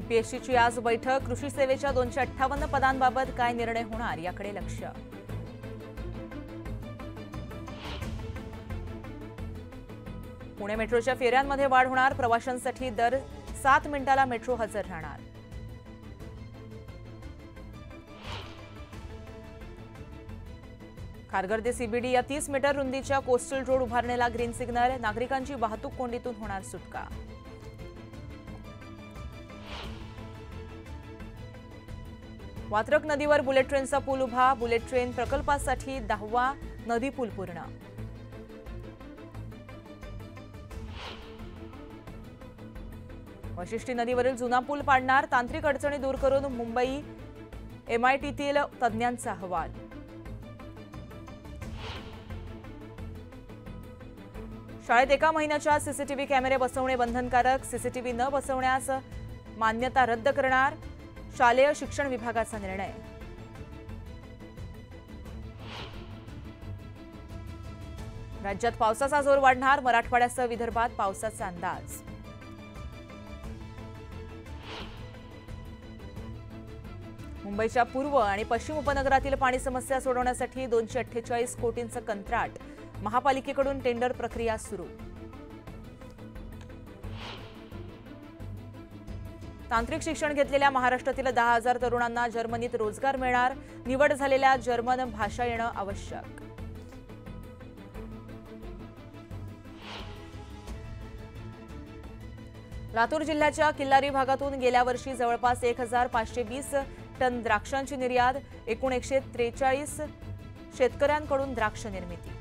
एमपीएससीची आज बैठक। कृषी सेवेच्या 258 पदांबाबत काय निर्णय होणार याकडे लक्ष। पुणे मेट्रोच्या फेऱ्यांमध्ये वाढ होणार। प्रवाशांसाठी दर 7 मिनिटाला मेट्रो हजर राहणार। खारघर ते सीबीडी या 30 मीटर रुंदीच्या कोस्टल रोड उभारणीला ग्रीन सिग्नल। नागरिकांची वाहतूक कोंडीतून होणार सुटका। वात्रक नदीवर बुलेट ट्रेनचा पूल उभा। बुलेट ट्रेन प्रकल्पासाठी 10वा नदी पूल पूर्ण। वाशिष्ठी नदीवरील जुना पूल पाडणार। तांत्रिक अडचणी दूर करून मुंबई एमआयटीतील तज्ञांचा अहवाल। शाळेत 1 महिन्याच्या सीसीटीव्ही कॅमेरे बसवणे बंधनकारक। सीसीटीव्ही न बसवण्यास मान्यता रद्द करणार शालेय शिक्षण विभागाचा निर्णय। राज्यात पावसाचा जोर वाढणार। मराठवाड्यासह विदर्भात पावसाचा अंदाज। मुंबईच्या पूर्व आणि पश्चिम उपनगरातील पाणी समस्या सोडवण्यासाठी 248 कोटींचं कंत्राट। महापालिकेकडून टेंडर प्रक्रिया सुरू। तांत्रिक शिक्षण घेतलेल्या महाराष्ट्रातील 10,000 तरुणांना जर्मनीत रोजगार मिळणार। निवड झालेल्या जर्मन भाषा येणं आवश्यक। लातूर जिल्ह्याच्या किल्लारी भागातून गेल्या वर्षी जवळपास 1520 टन द्राक्षांची निर्यात। एकूण 143 शेतकऱ्यांकडून द्राक्ष निर्मिती।